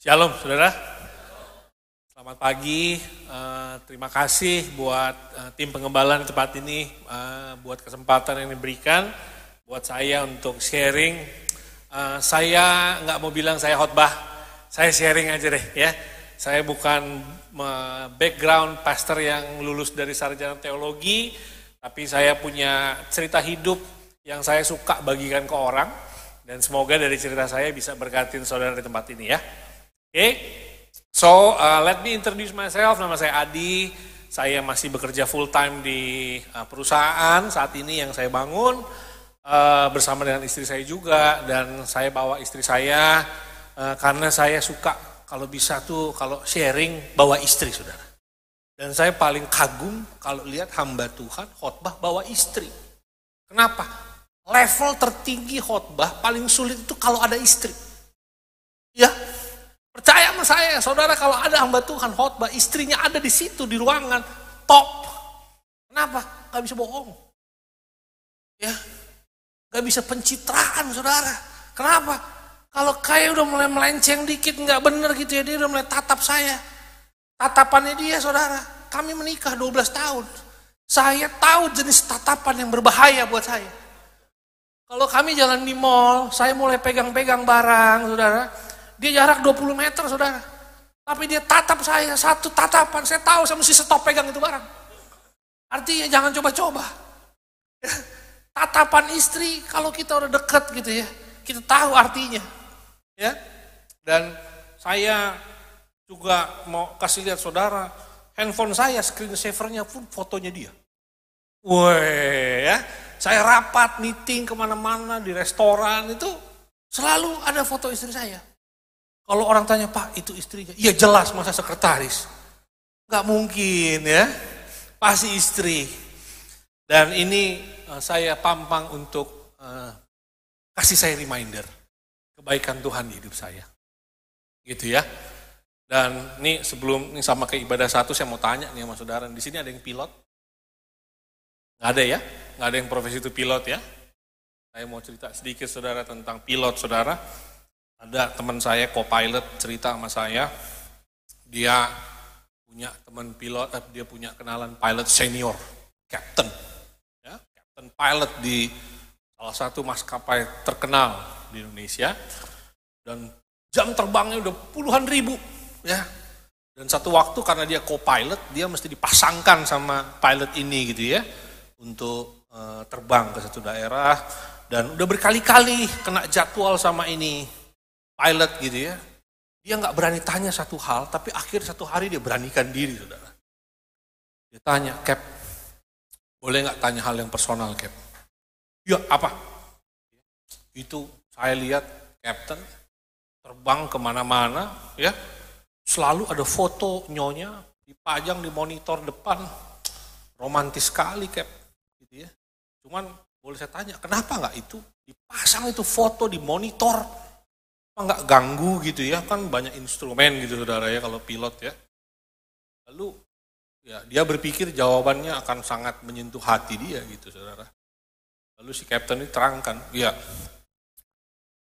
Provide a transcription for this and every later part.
Shalom saudara, selamat pagi, terima kasih buat tim pengembala di tempat ini, buat kesempatan yang diberikan buat saya untuk sharing. Saya nggak mau bilang saya khotbah, saya sharing aja deh ya. Saya bukan background pastor yang lulus dari sarjana teologi, tapi saya punya cerita hidup yang saya suka bagikan ke orang, dan semoga dari cerita saya bisa berkatin saudara di tempat ini ya. So let me introduce myself. Nama saya Adi. Saya masih bekerja full time di perusahaan saat ini yang saya bangun bersama dengan istri saya juga, dan saya bawa istri saya karena saya suka kalau bisa tuh kalau sharing bawa istri saudara. Dan saya paling kagum kalau lihat hamba Tuhan khotbah bawa istri. Kenapa? Level tertinggi khotbah paling sulit itu kalau ada istri. Ya. Percaya sama saya, saudara, kalau ada hamba Tuhan khotbah, istrinya ada di situ di ruangan, top. Kenapa? Gak bisa bohong. Ya, gak bisa pencitraan, saudara. Kenapa? Kalau kayak udah mulai melenceng dikit, gak bener gitu ya, dia udah mulai tatap saya. Tatapannya dia, saudara, kami menikah 12 tahun. Saya tahu jenis tatapan yang berbahaya buat saya. Kalau kami jalan di mall, saya mulai pegang-pegang barang, saudara. Dia jarak 20 meter, saudara. Tapi dia tatap saya, satu tatapan. Saya tahu saya mesti stop pegang itu barang. Artinya jangan coba-coba. Tatapan istri, kalau kita udah dekat gitu ya, kita tahu artinya. Ya. Dan saya juga mau kasih lihat saudara, handphone saya, screen savernya pun fotonya dia. Weh, ya. Saya rapat, meeting kemana-mana, di restoran itu, selalu ada foto istri saya. Kalau orang tanya, Pak itu istrinya? Iya jelas, masa sekretaris? Gak mungkin ya, pasti istri. Dan ini saya pampang untuk kasih saya reminder, kebaikan Tuhan di hidup saya. Gitu ya. Dan ini sebelum, ini sama ke ibadah satu, saya mau tanya nih sama saudara, di sini ada yang pilot? Gak ada ya? Gak ada yang profesi itu pilot ya? Saya mau cerita sedikit saudara tentang pilot saudara. Ada teman saya, co-pilot, cerita sama saya, dia punya teman pilot, dia punya kenalan pilot senior, captain, ya, captain pilot di salah satu maskapai terkenal di Indonesia, dan jam terbangnya udah puluhan ribu, ya. Dan satu waktu karena dia co-pilot, dia mesti dipasangkan sama pilot ini gitu ya, untuk terbang ke satu daerah, dan udah berkali-kali kena jadwal sama ini. Pilot gitu ya, dia nggak berani tanya satu hal, tapi akhir satu hari dia beranikan diri, saudara. Dia tanya, Cap, boleh nggak tanya hal yang personal, Cap? Ya, apa? Itu saya lihat Captain terbang kemana-mana, ya, selalu ada foto nyonya dipajang di monitor depan, romantis sekali, Cap, gitu ya. Cuman boleh saya tanya, kenapa nggak itu dipasang itu foto di monitor? Apa nggak ganggu gitu ya, kan banyak instrumen gitu saudara ya kalau pilot ya. Lalu ya dia berpikir jawabannya akan sangat menyentuh hati dia gitu saudara. Lalu si kapten ini terangkan, ya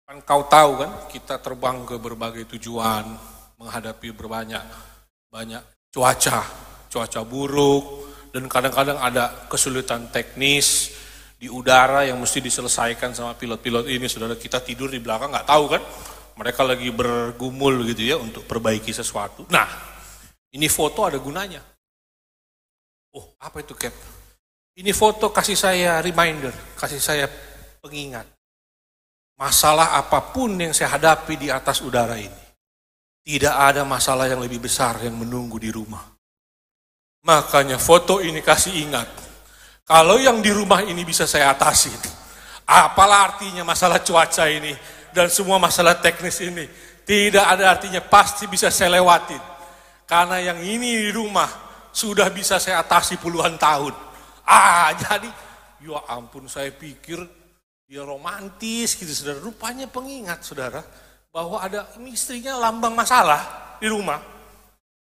kan kau tahu kan kita terbang ke berbagai tujuan, menghadapi banyak cuaca buruk, dan kadang-kadang ada kesulitan teknis di udara yang mesti diselesaikan sama pilot-pilot ini, saudara. Kita tidur di belakang nggak tahu kan, mereka lagi bergumul gitu ya untuk perbaiki sesuatu. Nah, ini foto ada gunanya. Oh, apa itu, Cap? Ini foto kasih saya reminder, kasih saya pengingat. Masalah apapun yang saya hadapi di atas udara ini, tidak ada masalah yang lebih besar yang menunggu di rumah. Makanya foto ini kasih ingat, kalau yang di rumah ini bisa saya atasi, apalah artinya masalah cuaca ini dan semua masalah teknis ini. Tidak ada artinya, pasti bisa saya lewatin. Karena yang ini di rumah sudah bisa saya atasi puluhan tahun. Jadi ya ampun, saya pikir dia romantis gitu saudara. Rupanya pengingat saudara, bahwa ada istrinya lambang masalah di rumah.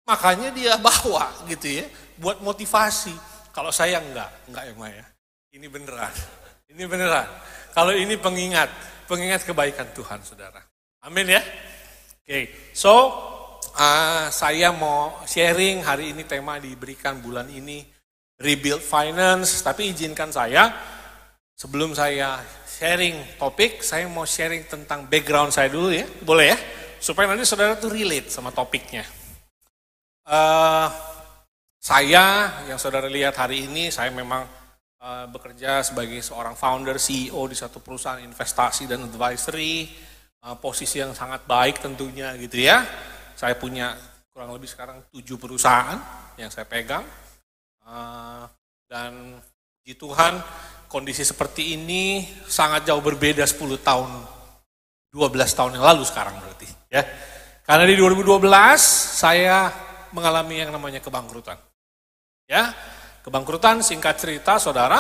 Makanya dia bawa gitu ya, buat motivasi. Kalau saya enggak ya Maya. Ini beneran. Kalau ini pengingat kebaikan Tuhan, saudara. Amin ya. So saya mau sharing hari ini, tema diberikan bulan ini Rebuild Finance. Tapi izinkan saya, sebelum saya sharing topik, saya mau sharing tentang background saya dulu ya, boleh ya? Supaya nanti saudara tuh relate sama topiknya. Saya, yang saudara lihat hari ini, saya memang bekerja sebagai seorang founder, CEO di satu perusahaan investasi dan advisory, posisi yang sangat baik tentunya gitu ya. Saya punya kurang lebih sekarang 7 perusahaan yang saya pegang, dan puji Tuhan kondisi seperti ini sangat jauh berbeda 10 tahun, 12 tahun yang lalu sekarang berarti ya. Karena di 2012 saya mengalami yang namanya kebangkrutan. Ya, kebangkrutan singkat cerita saudara,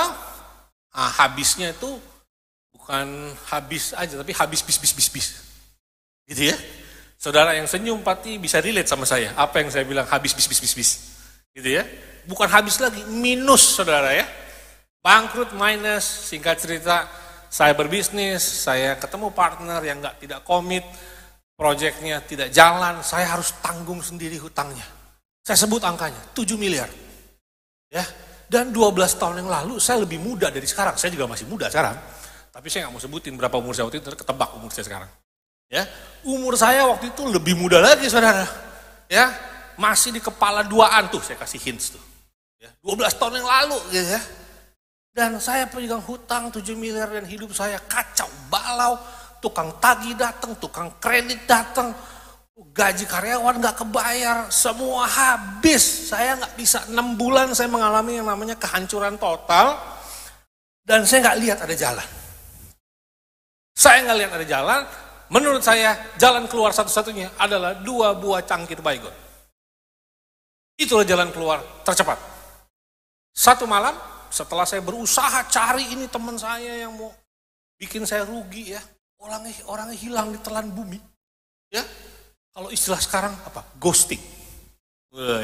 habisnya itu bukan habis aja tapi habis bis. Gitu ya. Saudara yang senyum pasti bisa relate sama saya. Apa yang saya bilang habis bis. Gitu ya. Bukan habis lagi, minus saudara ya. Bangkrut, minus, singkat cerita saya berbisnis, saya ketemu partner yang tidak komit, proyeknya tidak jalan, saya harus tanggung sendiri hutangnya. Saya sebut angkanya, 7 miliar. Ya, dan 12 tahun yang lalu saya lebih muda dari sekarang. Saya juga masih muda sekarang. Tapi saya nggak mau sebutin berapa umur saya waktu itu, ketebak umur saya sekarang. Ya, umur saya waktu itu lebih muda lagi saudara. Ya, masih di kepala 2-an tuh, saya kasih hints tuh. Ya, 12 tahun yang lalu gitu ya. Dan saya pegang hutang 7 miliar dan hidup saya kacau balau. Tukang tagih datang, tukang kredit datang, gaji karyawan gak kebayar, semua habis. Saya gak bisa, 6 bulan saya mengalami yang namanya kehancuran total. Dan saya gak lihat ada jalan. Saya gak lihat ada jalan. Menurut saya jalan keluar satu-satunya adalah 2 buah cangkir baygon. Itulah jalan keluar tercepat. Satu malam setelah saya berusaha cari ini teman saya yang mau bikin saya rugi ya. Orangnya hilang ditelan bumi. Ya. Kalau istilah sekarang apa? Ghosting.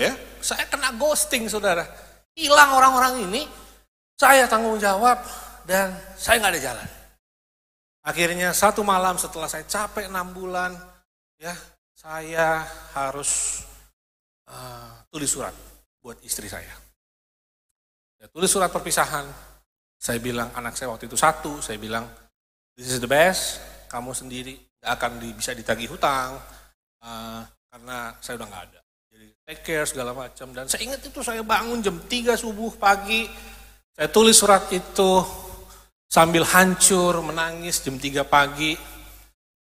Ya, saya kena ghosting saudara. Hilang orang-orang ini, saya tanggung jawab dan saya nggak ada jalan. Akhirnya satu malam setelah saya capek 6 bulan, ya saya harus tulis surat buat istri saya. Ya, tulis surat perpisahan. Saya bilang anak saya waktu itu 1, saya bilang this is the best, kamu sendiri gak akan bisa ditagih hutang. Karena saya udah gak ada, jadi take care segala macam. Dan saya ingat itu saya bangun jam 3 subuh pagi, saya tulis surat itu sambil hancur menangis jam 3 pagi.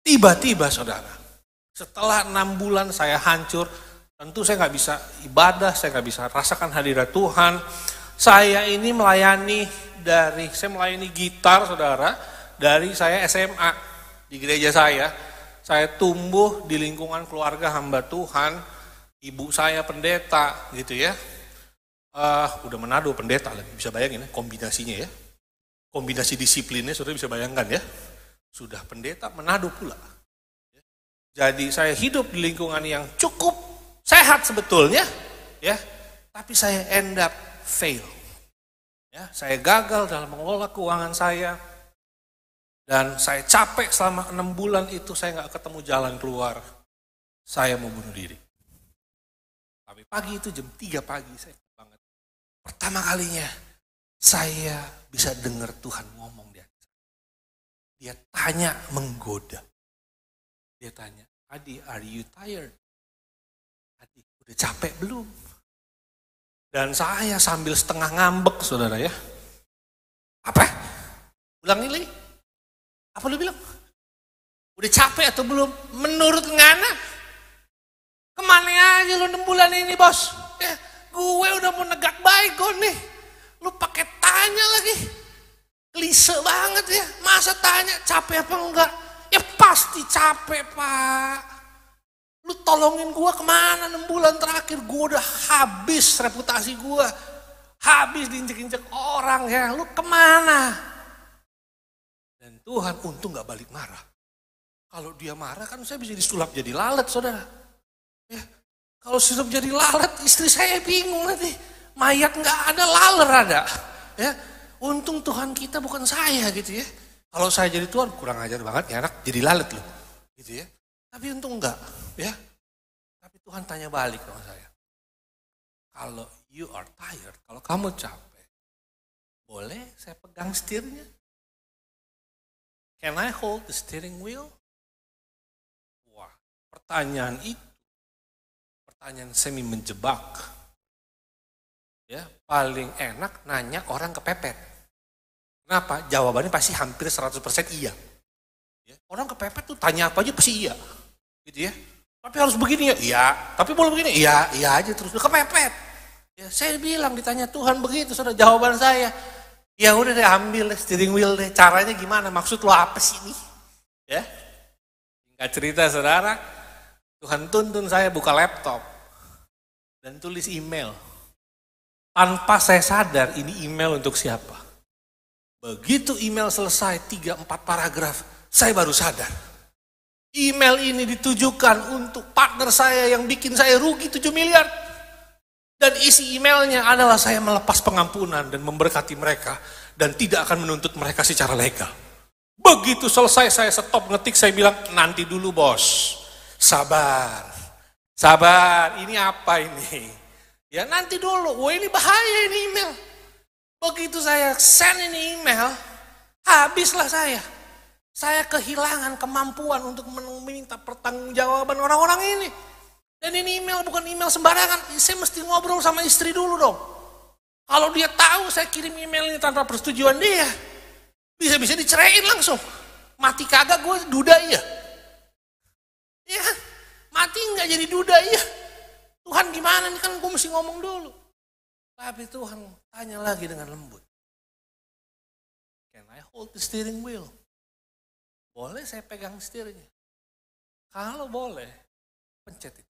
Tiba-tiba saudara, setelah 6 bulan saya hancur, tentu saya gak bisa ibadah, saya gak bisa rasakan hadirat Tuhan. Saya ini saya melayani gitar saudara dari saya SMA di gereja saya. Saya tumbuh di lingkungan keluarga hamba Tuhan, ibu saya pendeta gitu ya. Udah Manado pendeta lagi, bisa bayangin ya kombinasinya ya. Kombinasi disiplinnya saudara bisa bayangkan ya. Sudah pendeta Manado pula. Jadi saya hidup di lingkungan yang cukup sehat sebetulnya ya. Tapi saya end up fail. Ya, saya gagal dalam mengelola keuangan saya. Dan saya capek selama 6 bulan itu saya gak ketemu jalan keluar. Saya mau bunuh diri. Tapi pagi itu jam 3 pagi saya banget. Pertama kalinya saya bisa dengar Tuhan ngomong dia. Dia tanya menggoda. Dia tanya, Adi, are you tired? Adi, udah capek belum? Dan saya sambil setengah ngambek saudara ya. Apa? Ulangi lagi. Apa lu bilang? Udah capek atau belum? Menurut ngana? Kemana aja lu 6 bulan ini bos? Ya, gue udah mau negak baik kok nih. Lu pakai tanya lagi. Klise banget ya. Masa tanya capek apa enggak? Ya pasti capek pak. Lu tolongin gue kemana 6 bulan terakhir? Gue udah habis reputasi gue. Habis diinjek-injek orang ya. Lu kemana? Dan Tuhan untung gak balik marah. Kalau dia marah kan saya bisa disulap jadi lalat saudara. Ya, kalau sulap jadi lalat istri saya bingung nanti. Mayat gak ada, laler ada. Ya, untung Tuhan kita bukan saya gitu ya. Kalau saya jadi Tuhan kurang ajar banget ya anak jadi lalat loh. Gitu ya. Tapi untung enggak, ya. Tapi Tuhan tanya balik sama saya. Kalau you are tired, kalau kamu capek, boleh saya pegang setirnya? Can I hold the steering wheel? Wah, pertanyaan itu, pertanyaan semi menjebak. Ya, paling enak nanya orang kepepet. Kenapa? Jawabannya pasti hampir 100% iya. Ya, orang kepepet tuh tanya apa aja pasti iya. Gitu ya. Tapi harus begini ya? Iya. Tapi boleh begini? Iya, iya aja terus. Kepepet. Ya, saya bilang ditanya Tuhan begitu, saudara, jawaban saya. Ya udah deh, ambil steering wheel deh. Caranya gimana? Maksud lo apa sih ini? Ya. Singkat cerita saudara, Tuhan tuntun saya buka laptop dan tulis email. Tanpa saya sadar ini email untuk siapa. Begitu email selesai 3-4 paragraf, saya baru sadar. Email ini ditujukan untuk partner saya yang bikin saya rugi 7 miliar. Dan isi emailnya adalah saya melepas pengampunan dan memberkati mereka. Dan tidak akan menuntut mereka secara legal. Begitu selesai saya stop ngetik, saya bilang, nanti dulu bos. Sabar. Sabar, ini apa ini? Ya nanti dulu, wah ini bahaya ini email. Begitu saya send ini email, habislah saya. Saya kehilangan kemampuan untuk meminta pertanggungjawaban orang-orang ini. Dan ini email bukan email sembarangan, saya mesti ngobrol sama istri dulu dong. Kalau dia tahu saya kirim email ini tanpa persetujuan dia, bisa-bisa diceraiin langsung. Mati kagak gue duda iya. Iya kan? Mati nggak jadi duda iya. Tuhan gimana nih, kan gue mesti ngomong dulu. Tapi Tuhan tanya lagi dengan lembut. Can I hold the steering wheel? Boleh saya pegang setirnya? Kalau boleh, pencet itu.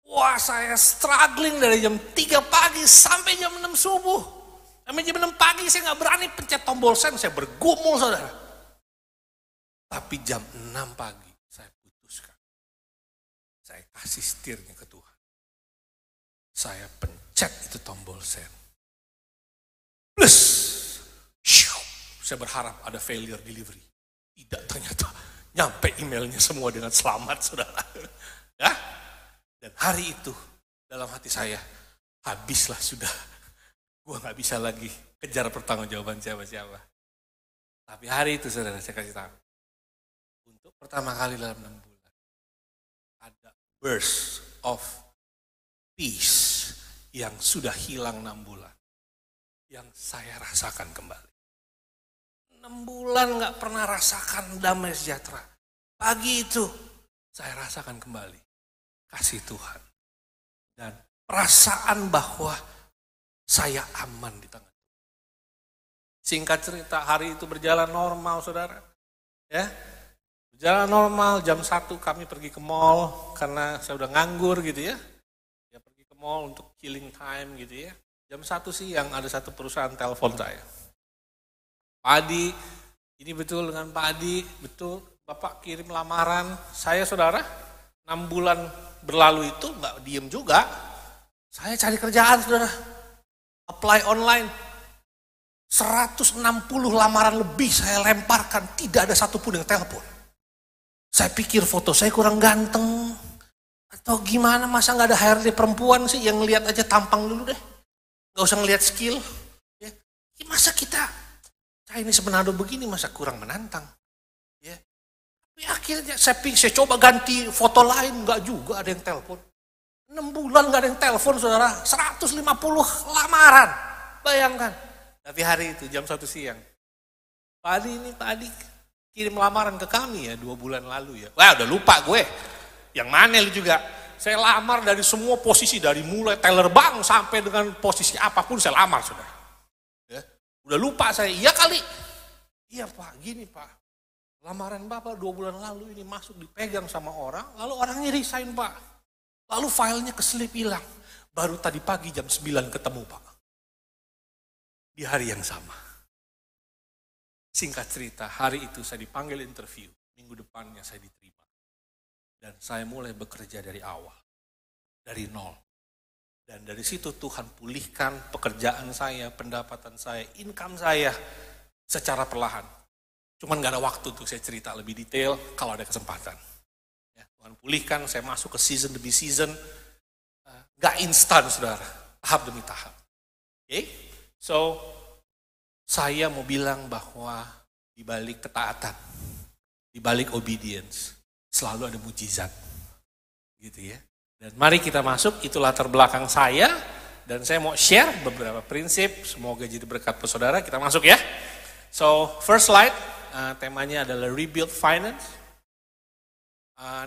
Wah, saya struggling dari jam 3 pagi sampai jam 6 subuh. Sampai jam 6 pagi saya nggak berani pencet tombol send, saya bergumul saudara. Tapi jam 6 pagi saya putuskan. Saya kasih setirnya ke Tuhan. Saya pencet itu tombol send. Plus, saya berharap ada failure delivery. Tidak, ternyata nyampe emailnya semua dengan selamat saudara. Ya? Dan hari itu dalam hati saya, habislah sudah. Gua gak bisa lagi kejar pertanggungjawaban siapa-siapa. Tapi hari itu saudara, saya kasih tahu. Untuk pertama kali dalam 6 bulan, ada burst of peace yang sudah hilang 6 bulan. Yang saya rasakan kembali. 6 bulan gak pernah rasakan damai sejahtera. Pagi itu saya rasakan kembali kasih Tuhan. Dan perasaan bahwa saya aman di tangan Tuhan. Singkat cerita, hari itu berjalan normal saudara. Ya, berjalan normal, jam 1 kami pergi ke mall karena saya udah nganggur gitu ya. Ya pergi ke mall untuk killing time gitu ya. Jam 1 siang ada satu perusahaan telepon saya. Pak Adi, ini betul dengan Pak Adi, betul Bapak kirim lamaran. Saya saudara, 6 bulan berlalu itu gak diem juga. Saya cari kerjaan saudara. Apply online. 160 lamaran lebih saya lemparkan, tidak ada satupun yang telepon. Saya pikir foto saya kurang ganteng. Atau gimana, masa gak ada HRD perempuan sih yang lihat aja tampang dulu deh. Gak usah ngelihat skill. Ya. Masa kita Chinese Manado begini, masa kurang menantang. Ya. Tapi akhirnya saya coba ganti foto lain, gak juga ada yang telepon. 6 bulan gak ada yang telepon saudara, 150 lamaran. Bayangkan. Tapi hari itu jam 1 siang. Pak Adi kirim lamaran ke kami ya 2 bulan lalu ya. Wah udah lupa gue. Yang mana lu juga. Saya lamar dari semua posisi. Dari mulai teller bank sampai dengan posisi apapun saya lamar saudara. Ya. Udah lupa saya. Iya kali. Iya Pak, gini Pak. Lamaran Bapak 2 bulan lalu ini masuk dipegang sama orang. Lalu orangnya resign Pak. Lalu filenya keselip hilang. Baru tadi pagi jam 9 ketemu Pak. Di hari yang sama. Singkat cerita, hari itu saya dipanggil interview. Minggu depannya saya diterima. Dan saya mulai bekerja dari awal. Dari nol. Dan dari situ Tuhan pulihkan pekerjaan saya, pendapatan saya, income saya secara perlahan. Cuman gak ada waktu untuk saya cerita lebih detail kalau ada kesempatan. Ya, Tuhan pulihkan, saya masuk ke season demi season. Gak instan saudara, tahap demi tahap. Oke, so saya mau bilang bahwa di balik ketaatan, di balik obedience, selalu ada mujizat. Gitu ya. Dan mari kita masuk, itu latar belakang saya. Dan saya mau share beberapa prinsip, semoga jadi berkat buat saudara. Kita masuk ya. So, first slide, temanya adalah rebuild finance.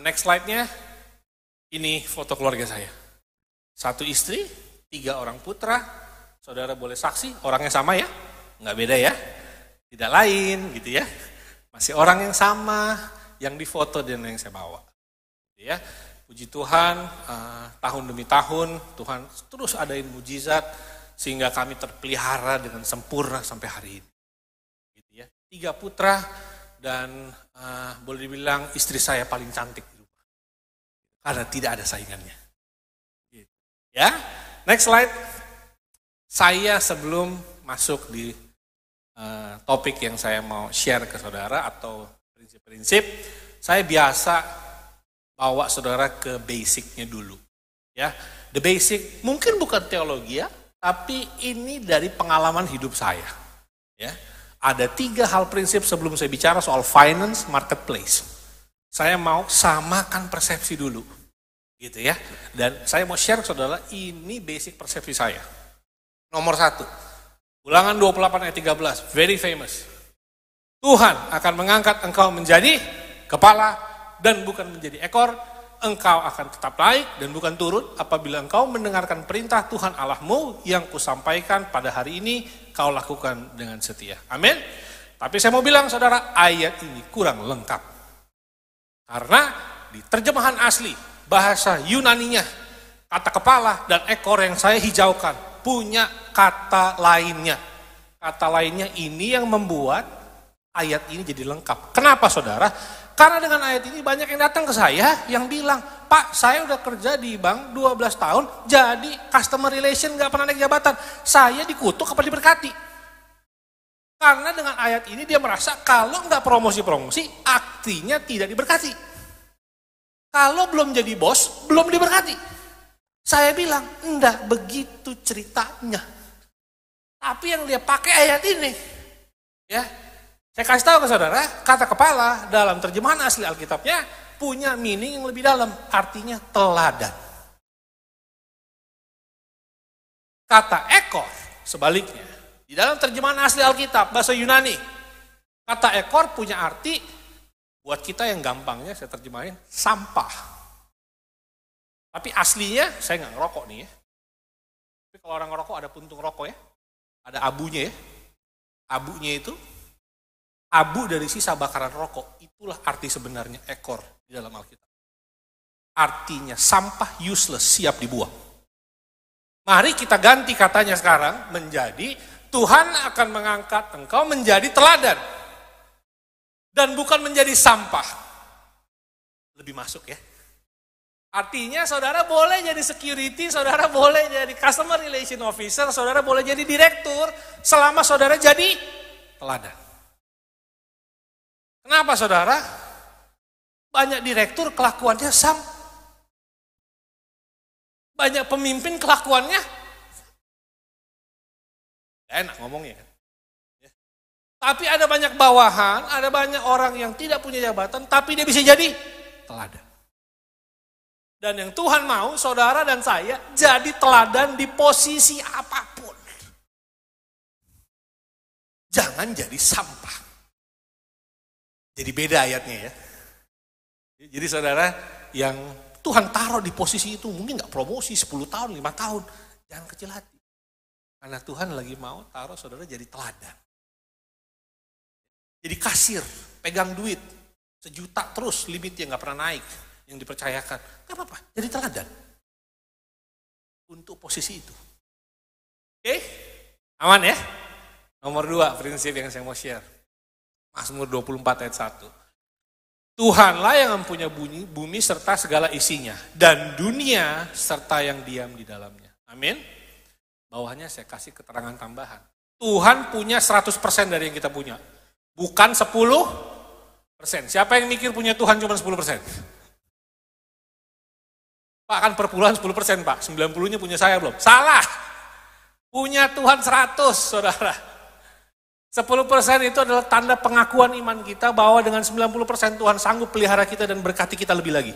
Next slide-nya, ini foto keluarga saya. 1 istri, 3 orang putra. Saudara boleh saksi, orangnya sama ya? Nggak beda ya? Tidak lain gitu ya. Masih orang yang sama, yang difoto dan yang saya bawa. Gitu ya. Puji Tuhan, tahun demi tahun Tuhan terus adain mujizat sehingga kami terpelihara dengan sempurna sampai hari ini. Gitu ya. 3 putra dan boleh dibilang istri saya paling cantik di rumah. Karena tidak ada saingannya. Gitu. Ya, next slide. Saya sebelum masuk di topik yang saya mau share ke saudara atau prinsip-prinsip, saya biasa bawa saudara ke basicnya dulu. Ya, the basic mungkin bukan teologi ya, tapi ini dari pengalaman hidup saya. Ya, ada 3 hal prinsip sebelum saya bicara soal finance marketplace. Saya mau samakan persepsi dulu, gitu ya. Dan saya mau share ke saudara ini basic persepsi saya. Nomor 1, Ulangan 28 ayat 13, very famous. Tuhan akan mengangkat engkau menjadi kepala dan bukan menjadi ekor, engkau akan tetap naik dan bukan turun apabila engkau mendengarkan perintah Tuhan Allahmu yang kusampaikan pada hari ini, kau lakukan dengan setia. Amin. Tapi saya mau bilang saudara, ayat ini kurang lengkap. Karena di terjemahan asli, bahasa Yunaninya, kata kepala dan ekor yang saya hijaukan, punya kata lainnya. Kata lainnya ini yang membuat ayat ini jadi lengkap. Kenapa saudara? Karena dengan ayat ini banyak yang datang ke saya yang bilang, Pak, saya udah kerja di bank 12 tahun, jadi customer relation gak pernah naik jabatan. Saya dikutuk apa diberkati? Karena dengan ayat ini dia merasa kalau gak promosi-promosi, artinya tidak diberkati. Kalau belum jadi bos, belum diberkati. Saya bilang, enggak begitu ceritanya. Tapi yang dia pakai ayat ini, ya. Saya kasih tahu ke saudara, kata kepala dalam terjemahan asli Alkitabnya punya meaning yang lebih dalam, artinya teladan. Kata ekor sebaliknya, di dalam terjemahan asli Alkitab bahasa Yunani, kata ekor punya arti buat kita yang gampangnya saya terjemahin sampah. Tapi aslinya saya nggak ngerokok nih ya. Tapi kalau orang ngerokok ada puntung rokok ya, ada abunya ya. Abunya itu abu dari sisa bakaran rokok, itulah arti sebenarnya ekor di dalam Alkitab. Artinya sampah useless, siap dibuang. Mari kita ganti katanya sekarang menjadi Tuhan akan mengangkat engkau menjadi teladan. Dan bukan menjadi sampah. Lebih masuk ya. Artinya saudara boleh jadi security, saudara boleh jadi customer relation officer, saudara boleh jadi direktur, selama saudara jadi teladan. Kenapa saudara? Banyak direktur kelakuannya banyak pemimpin kelakuannya enak ngomongnya kan. Ya. Tapi ada banyak bawahan, ada banyak orang yang tidak punya jabatan, tapi dia bisa jadi teladan. Dan yang Tuhan mau, saudara dan saya jadi teladan di posisi apapun. Jangan jadi sampah. Jadi beda ayatnya ya. Jadi saudara yang Tuhan taruh di posisi itu, mungkin gak promosi 10 tahun, 5 tahun. Jangan kecil hati. Karena Tuhan lagi mau taruh saudara jadi teladan. Jadi kasir, pegang duit, 1 juta terus limitnya gak pernah naik. Yang dipercayakan, gak apa-apa, jadi teladan. Untuk posisi itu. Oke, aman ya? Nomor 2 prinsip yang saya mau share. Mazmur 24 ayat 1. Tuhanlah yang mempunyai bumi serta segala isinya. Dan dunia serta yang diam di dalamnya. Amin. Bawahnya saya kasih keterangan tambahan. Tuhan punya 100% dari yang kita punya. Bukan 10%. Siapa yang mikir punya Tuhan cuma 10%? Pak kan per bulan 10% Pak, 90-nya punya saya belum? Salah. Punya Tuhan 100, saudara. 10% itu adalah tanda pengakuan iman kita bahwa dengan 90% Tuhan sanggup pelihara kita dan berkati kita lebih lagi.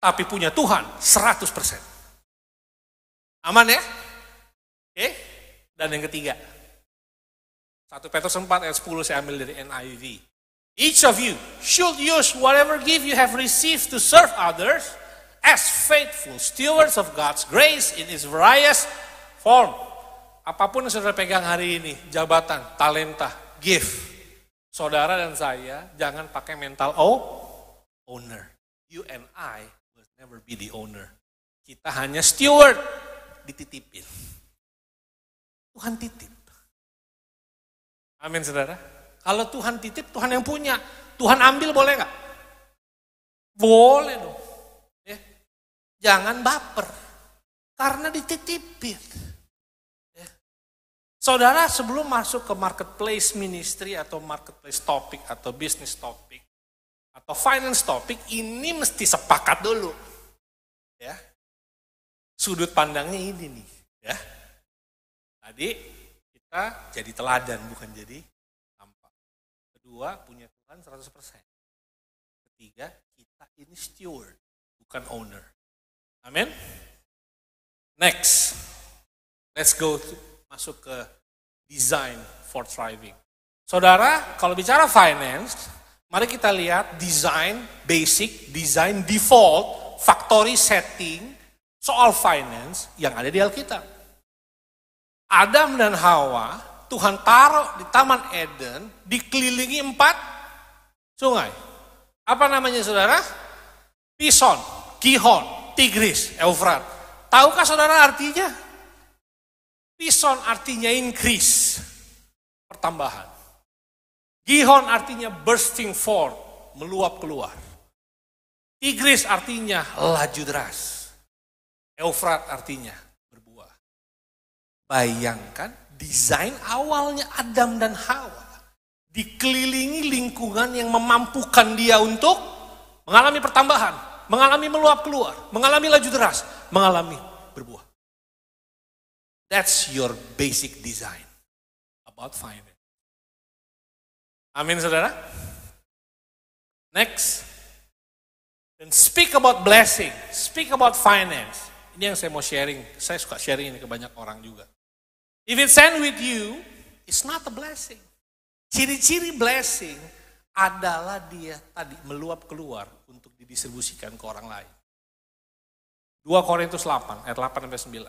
Tapi punya Tuhan 100%. Aman ya? Oke. Dan yang ketiga. 1 Petrus 4 ayat 10 saya ambil dari NIV. Each of you should use whatever gift you have received to serve others as faithful stewards of God's grace in its various form. Apapun yang saudara pegang hari ini, jabatan, talenta, gift. Saudara dan saya jangan pakai mental owner. You and I will never be the owner. Kita hanya steward, dititipin. Tuhan titip. Amin saudara. Kalau Tuhan titip, Tuhan yang punya. Tuhan ambil boleh nggak? Boleh dong. Ya. Jangan baper. Karena dititipin. Ya. Saudara sebelum masuk ke marketplace ministry atau marketplace topik atau business topik atau finance topik, ini mesti sepakat dulu. Ya. Sudut pandangnya ini nih. Ya. Tadi kita jadi teladan bukan jadi tampak. Kedua, punya Tuhan 100%. Ketiga, kita ini steward, bukan owner. Amin. Next, let's go masuk ke design for thriving. Saudara, kalau bicara finance, mari kita lihat design basic, design default, factory setting soal finance yang ada di Alkitab. Adam dan Hawa, Tuhan taruh di Taman Eden, dikelilingi 4 sungai. Apa namanya saudara? Pison, Gihon, Tigris, Eufrat. Tahukah saudara artinya? Pison artinya increase, pertambahan. Gihon artinya bursting forth, meluap keluar. Tigris artinya laju deras. Eufrat artinya berbuah. Bayangkan desain awalnya Adam dan Hawa dikelilingi lingkungan yang memampukan dia untuk mengalami pertambahan, mengalami meluap keluar, mengalami laju deras, mengalami berbuah. That's your basic design about finance. Amin saudara. Next. And speak about blessing, speak about finance. Ini yang saya mau sharing, saya suka sharing ini ke banyak orang juga. If it's end with you, it's not a blessing. Ciri-ciri blessing adalah dia tadi meluap keluar untuk didistribusikan ke orang lain. 2 Korintus 8, ayat 8-9.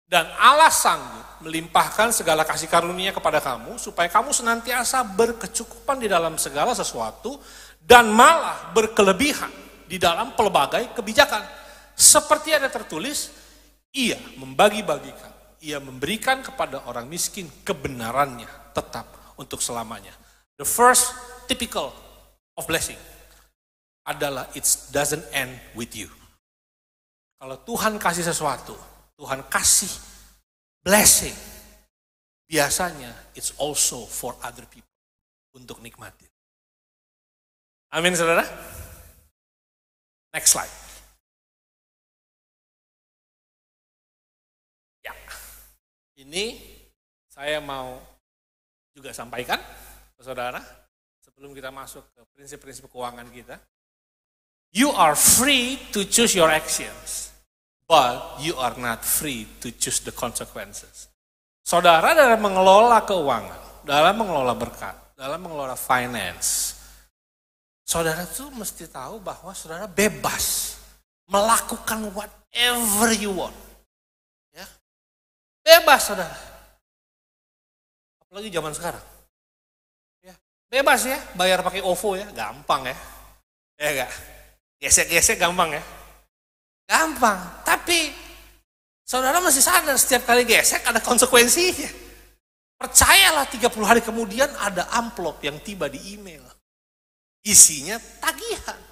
Dan Allah sanggup melimpahkan segala kasih karunia kepada kamu, supaya kamu senantiasa berkecukupan di dalam segala sesuatu, dan malah berkelebihan di dalam pelbagai kebijakan. Seperti ada tertulis, ia membagi-bagikan. Ia memberikan kepada orang miskin kebenarannya tetap untuk selamanya. The first typical of blessing adalah it doesn't end with you. Kalau Tuhan kasih sesuatu, Tuhan kasih blessing, biasanya it's also for other people untuk nikmatin. Amin saudara. Next slide. Ini saya mau juga sampaikan ke saudara sebelum kita masuk ke prinsip-prinsip keuangan kita. You are free to choose your actions, but you are not free to choose the consequences. Saudara dalam mengelola keuangan, dalam mengelola berkat, dalam mengelola finance, saudara tuh mesti tahu bahwa saudara bebas melakukan whatever you want. Bebas saudara. Apalagi zaman sekarang. Ya, bebas ya, bayar pakai OVO ya, gampang ya. Ya enggak? Gesek-gesek gampang ya. Gampang, tapi saudara mesti sadar setiap kali gesek ada konsekuensinya. Percayalah 30 hari kemudian ada amplop yang tiba di email. Isinya tagihan.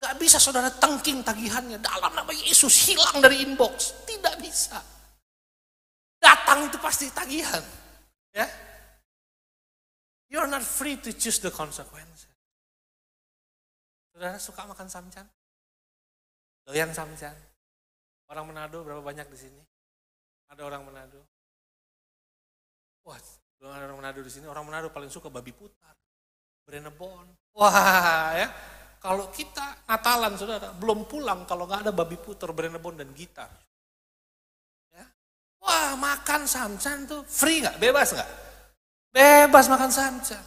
Gak bisa saudara tengking tagihannya, dalam nama Yesus hilang dari inbox. Tidak bisa. Datang itu pasti tagihan. Ya. You're not free to choose the consequences. Saudara suka makan samcan? Doyan samcan. Orang Manado berapa banyak di sini? Ada orang Manado. Wah, belum ada orang Manado di sini. Orang Manado paling suka babi putar, Brenebon. Wah, ya. Kalau kita Natalan, saudara, belum pulang kalau nggak ada babi putar, Brenebon, dan gitar. Ya. Wah, makan samcan tuh free nggak? Bebas nggak? Bebas makan samcan.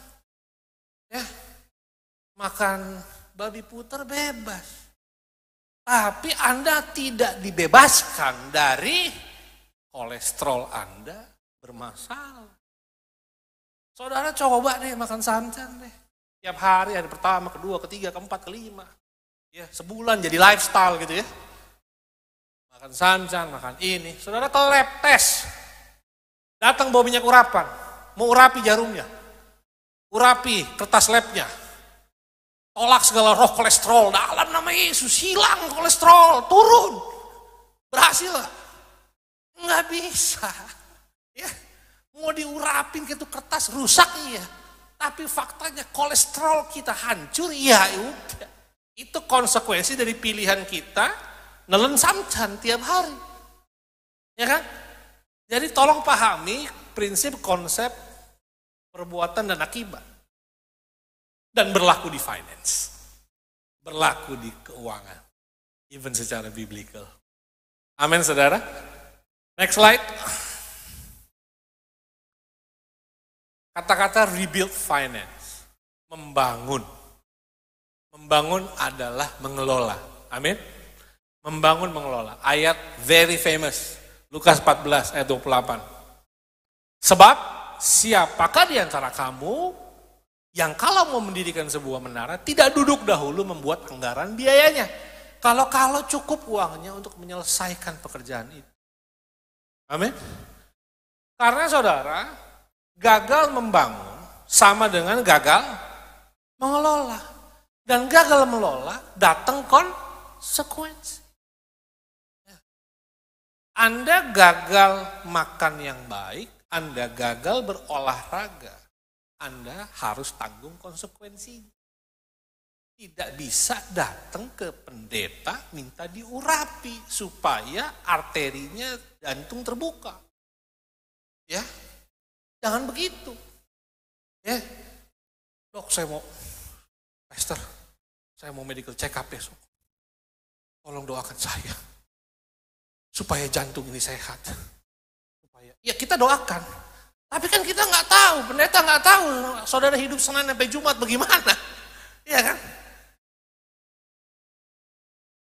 Ya. Makan babi putar bebas. Tapi Anda tidak dibebaskan dari kolesterol Anda bermasalah. Saudara coba deh makan samcan deh. Tiap hari, hari pertama, kedua, ketiga, keempat, kelima. Ya, sebulan jadi lifestyle gitu ya. Makan samcan, makan ini. Saudara ke lab tes. Datang bawa minyak urapan. Mau urapi jarumnya. Urapi kertas labnya. Tolak segala roh kolesterol. Dalam nama Yesus, hilang kolesterol. Turun. Berhasil gak? Nggak bisa. Ya, mau diurapin ke itu kertas, rusak iya. Tapi faktanya kolesterol kita hancur, ya udah. Itu konsekuensi dari pilihan kita nelen samcan tiap hari. Ya kan? Jadi tolong pahami prinsip konsep perbuatan dan akibat. Dan berlaku di finance. Berlaku di keuangan. Even secara biblical. Amin saudara. Next slide. Kata-kata rebuild finance, membangun. Membangun adalah mengelola. Amin. Membangun, mengelola. Ayat very famous. Lukas 14 ayat 28. Sebab siapakah di antara kamu yang kalau mau mendirikan sebuah menara tidak duduk dahulu membuat anggaran biayanya. Kalau cukup uangnya untuk menyelesaikan pekerjaan itu. Amin. Karena saudara, gagal membangun sama dengan gagal mengelola. Dan gagal mengelola datang konsekuensi. Anda gagal makan yang baik, Anda gagal berolahraga, Anda harus tanggung konsekuensinya. Tidak bisa datang ke pendeta minta diurapi supaya arterinya jantung terbuka. Ya. Jangan begitu. Ya. Dok, Pastor, saya mau medical check up besok. Tolong doakan saya. Supaya jantung ini sehat. Ya kita doakan. Tapi kan kita nggak tahu, pendeta nggak tahu. Saudara hidup Senin sampai Jumat bagaimana. Iya kan?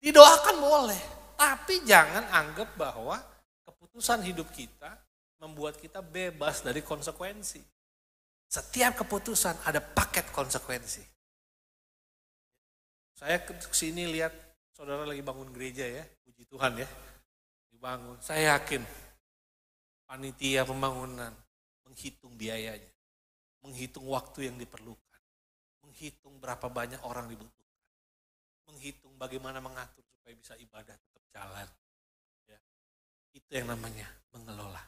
Didoakan boleh. Tapi jangan anggap bahwa keputusan hidup kita membuat kita bebas dari konsekuensi. Setiap keputusan ada paket konsekuensi. Saya kesini lihat saudara lagi bangun gereja ya, puji Tuhan ya. Dibangun. Saya yakin panitia pembangunan menghitung biayanya, menghitung waktu yang diperlukan, menghitung berapa banyak orang dibutuhkan, menghitung bagaimana mengatur supaya bisa ibadah tetap jalan. Ya. Itu yang namanya mengelola.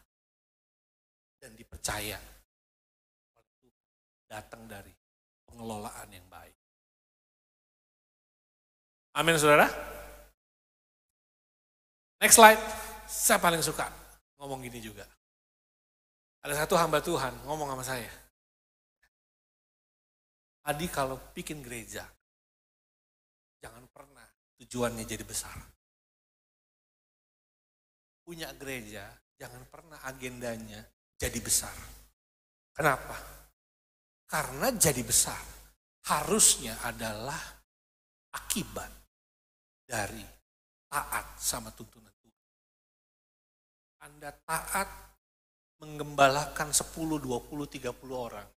Dan dipercaya datang dari pengelolaan yang baik. Amin saudara. Next slide. Saya paling suka ngomong gini juga. Ada satu hamba Tuhan ngomong sama saya. Adi kalau bikin gereja, jangan pernah tujuannya jadi besar. Punya gereja, jangan pernah agendanya jadi besar. Kenapa? Karena jadi besar harusnya adalah akibat dari taat sama tuntunan Tuhan. Anda taat menggembalakan 10, 20, 30 orang.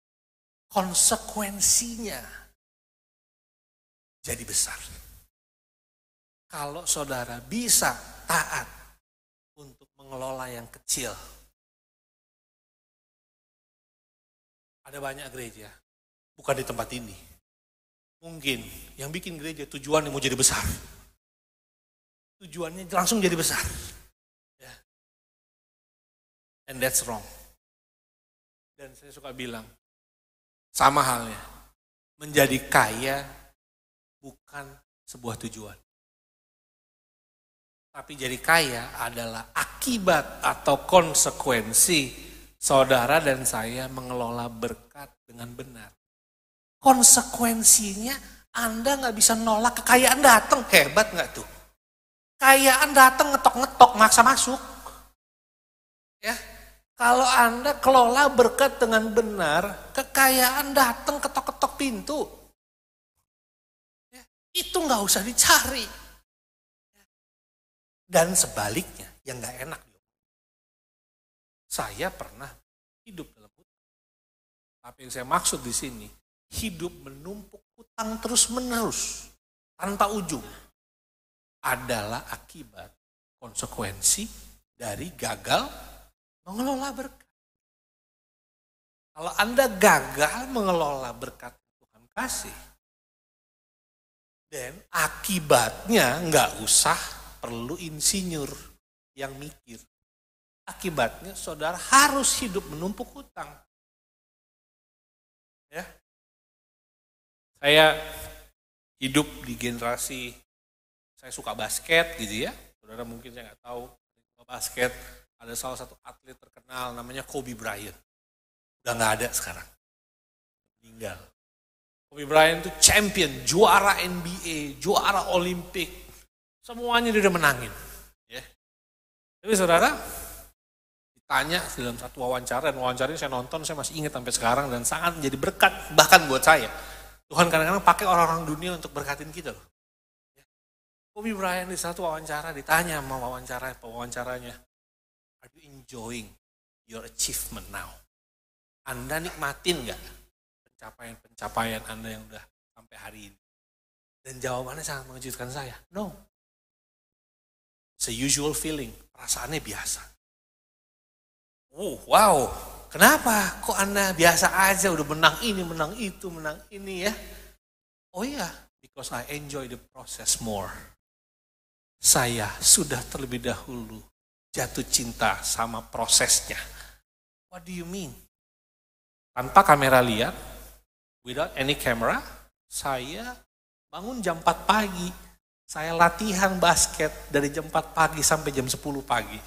Konsekuensinya jadi besar. Kalau saudara bisa taat untuk mengelola yang kecil. Ada banyak gereja, bukan di tempat ini. Mungkin yang bikin gereja tujuannya mau jadi besar. Tujuannya langsung jadi besar. Ya. And that's wrong. Dan saya suka bilang, sama halnya, menjadi kaya bukan sebuah tujuan. Tapi jadi kaya adalah akibat atau konsekuensi saudara dan saya mengelola berkat dengan benar. Konsekuensinya Anda nggak bisa nolak kekayaan datang. Hebat nggak tuh? Kekayaan datang ngetok-ngetok, maksa masuk. Ya, kalau Anda kelola berkat dengan benar, kekayaan datang ketok-ketok pintu. Ya, itu nggak usah dicari. Dan sebaliknya, yang nggak enak. Saya pernah hidup dalam hutang. Tapi yang saya maksud di sini, hidup menumpuk hutang terus-menerus tanpa ujung adalah akibat konsekuensi dari gagal mengelola berkat. Kalau Anda gagal mengelola berkat Tuhan kasih, dan akibatnya nggak usah perlu insinyur yang mikir. Akibatnya saudara harus hidup menumpuk hutang. Ya. Saya hidup di generasi, saya suka basket gitu ya. Saudara mungkin saya nggak tahu, suka basket. Ada salah satu atlet terkenal namanya Kobe Bryant. Udah nggak ada sekarang. Meninggal. Kobe Bryant itu champion, juara NBA, juara Olimpik. Semuanya dia udah menangin. Ya. Tapi saudara, ditanya dalam satu wawancara, dan wawancara ini saya nonton, saya masih ingat sampai sekarang, dan sangat menjadi berkat, bahkan buat saya. Tuhan kadang-kadang pakai orang-orang dunia untuk berkatin kita loh. Ya. Kobe Bryant di satu wawancara ditanya sama wawancaranya, are you enjoying your achievement now? Anda nikmatin gak pencapaian Anda yang udah sampai hari ini? Dan jawabannya sangat mengejutkan saya. No. It's a usual feeling. Perasaannya biasa. Wow. Kenapa? Kok Anda biasa aja udah menang ini, menang itu, menang ini ya? Oh iya, because I enjoy the process more. Saya sudah terlebih dahulu jatuh cinta sama prosesnya. What do you mean? Tanpa kamera lihat, without any camera, saya bangun jam 4 pagi. Saya latihan basket dari jam 4 pagi sampai jam 10 pagi.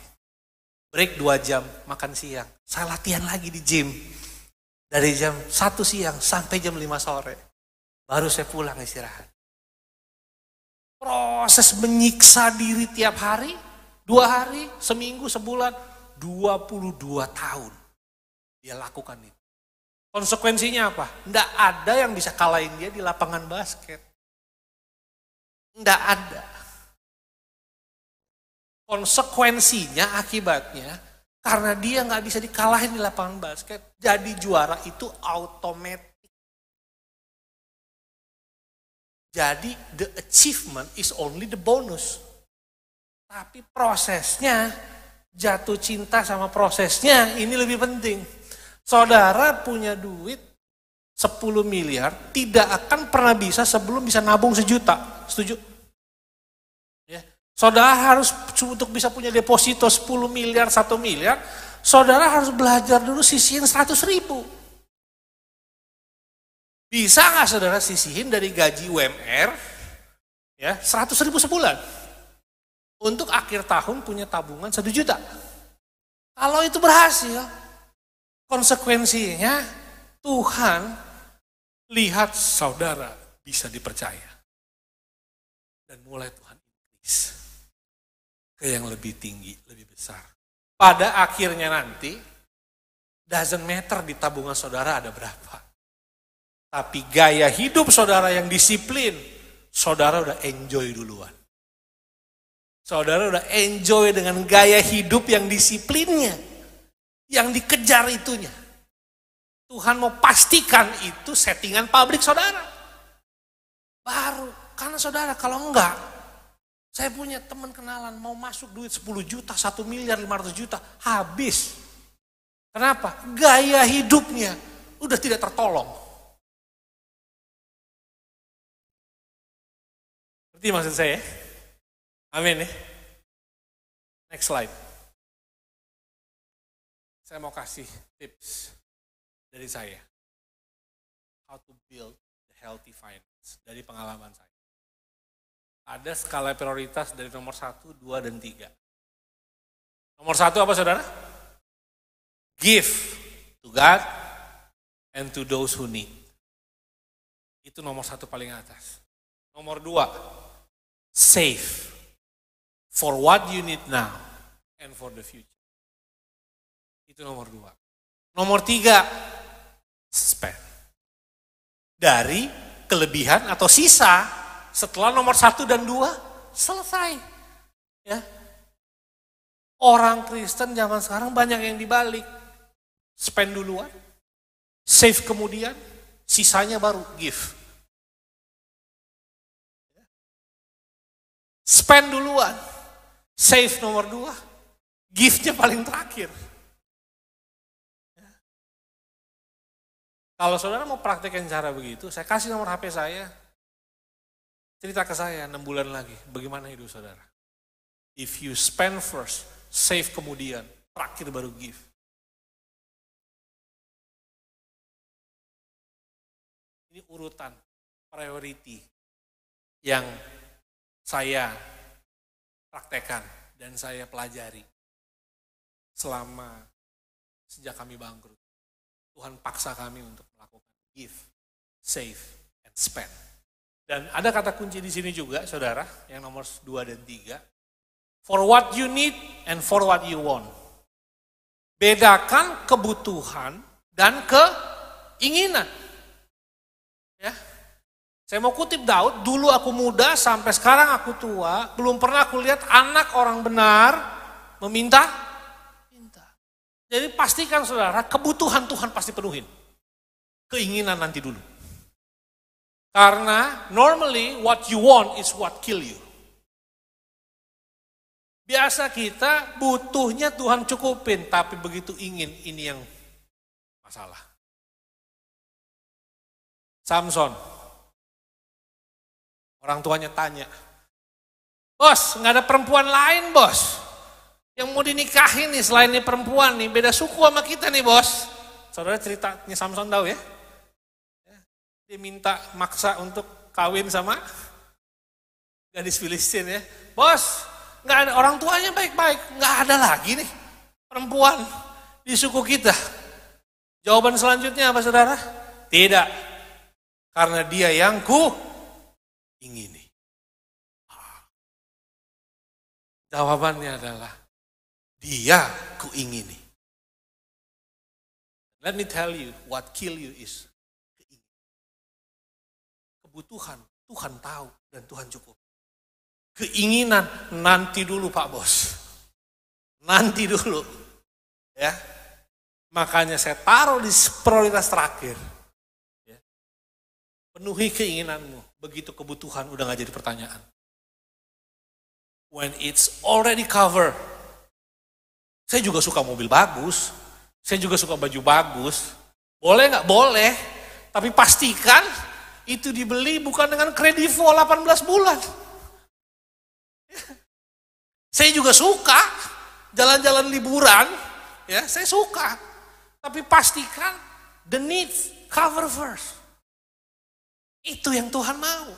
Break 2 jam, makan siang. Saya latihan lagi di gym. Dari jam 1 siang sampai jam 5 sore. Baru saya pulang istirahat. Proses menyiksa diri tiap hari, 2 hari, seminggu, sebulan, 22 tahun. Dia lakukan itu. Konsekuensinya apa? Nggak ada yang bisa kalahin dia di lapangan basket. Nggak ada. Konsekuensinya, akibatnya, karena dia nggak bisa dikalahin di lapangan basket, jadi juara itu otomatis. Jadi the achievement is only the bonus. Tapi prosesnya, jatuh cinta sama prosesnya, ini lebih penting. Saudara punya duit 10 miliar, tidak akan pernah bisa sebelum bisa nabung 1 juta. Setuju? Ya. Saudara harus, untuk bisa punya deposito 10 miliar, 1 miliar, saudara harus belajar dulu sisihin 100.000. Bisa nggak saudara sisihin dari gaji UMR ya 100.000 sebulan? Untuk akhir tahun punya tabungan 1 juta. Kalau itu berhasil, konsekuensinya Tuhan lihat saudara bisa dipercaya. Dan mulai Tuhan increase ke yang lebih tinggi, lebih besar. Pada akhirnya nanti, doesn't matter di tabungan saudara ada berapa. Tapi gaya hidup saudara yang disiplin, saudara udah enjoy duluan. Saudara udah enjoy dengan gaya hidup yang disiplinnya, yang dikejar itunya. Tuhan mau pastikan itu settingan pabrik saudara. Baru, karena saudara kalau enggak, saya punya teman kenalan mau masuk duit 10 juta, 1 miliar, 500 juta, habis. Kenapa? Gaya hidupnya udah tidak tertolong. Ngerti maksud saya? Amin ya. Next slide. Saya mau kasih tips dari saya. How to build the healthy finance dari pengalaman saya. Ada skala prioritas dari nomor 1, 2, dan 3. Nomor 1 apa saudara? Give to God and to those who need. Itu nomor 1 paling atas. Nomor 2, save for what you need now and for the future. Itu nomor 2. Nomor 3, spend. Dari kelebihan atau sisa setelah nomor 1 dan 2 selesai. Ya. Orang Kristen zaman sekarang banyak yang dibalik. Spend duluan, save kemudian, sisanya baru give. Spend duluan, save nomor 2, give-nya paling terakhir. Kalau saudara mau praktekkan cara begitu, saya kasih nomor HP saya, cerita ke saya 6 bulan lagi, bagaimana hidup saudara. If you spend first, save kemudian, terakhir baru give. Ini urutan priority yang saya praktekkan dan saya pelajari sejak kami bangkrut. Tuhan paksa kami untuk melakukan give, save, and spend. Dan ada kata kunci di sini juga, saudara, yang nomor 2 dan 3. For what you need and for what you want. Bedakan kebutuhan dan keinginan. Ya. Saya mau kutip Daud, dulu aku muda sampai sekarang aku tua, belum pernah aku lihat anak orang benar meminta. Jadi pastikan saudara, kebutuhan Tuhan pasti penuhin. Keinginan nanti dulu. Karena normally what you want is what kill you. Biasa kita butuhnya Tuhan cukupin, tapi begitu ingin, ini yang masalah. Samson, orang tuanya tanya, bos, nggak ada perempuan lain bos, yang mau dinikahin nih selain ini perempuan nih, beda suku sama kita nih bos. Saudara ceritanya Samson tahu ya? Dia minta maksa untuk kawin sama gadis Filistin ya. Bos, nggak ada, orang tuanya baik-baik, nggak ada lagi nih perempuan di suku kita. Jawaban selanjutnya apa saudara? Tidak. Karena dia yang ku ingini. Jawabannya adalah dia ku ingini. Let me tell you what kill you is. Kebutuhan Tuhan tahu dan Tuhan cukup. Keinginan nanti dulu Pak Bos. Nanti dulu. Ya. Makanya saya taruh di prioritas terakhir. Penuhi keinginanmu, begitu kebutuhan udah gak jadi pertanyaan. When it's already covered. Saya juga suka mobil bagus, saya juga suka baju bagus. Boleh gak? Boleh. Tapi pastikan itu dibeli bukan dengan kredivo 18 bulan. Saya juga suka jalan-jalan liburan, ya saya suka. Tapi pastikan the needs cover first. Itu yang Tuhan mau.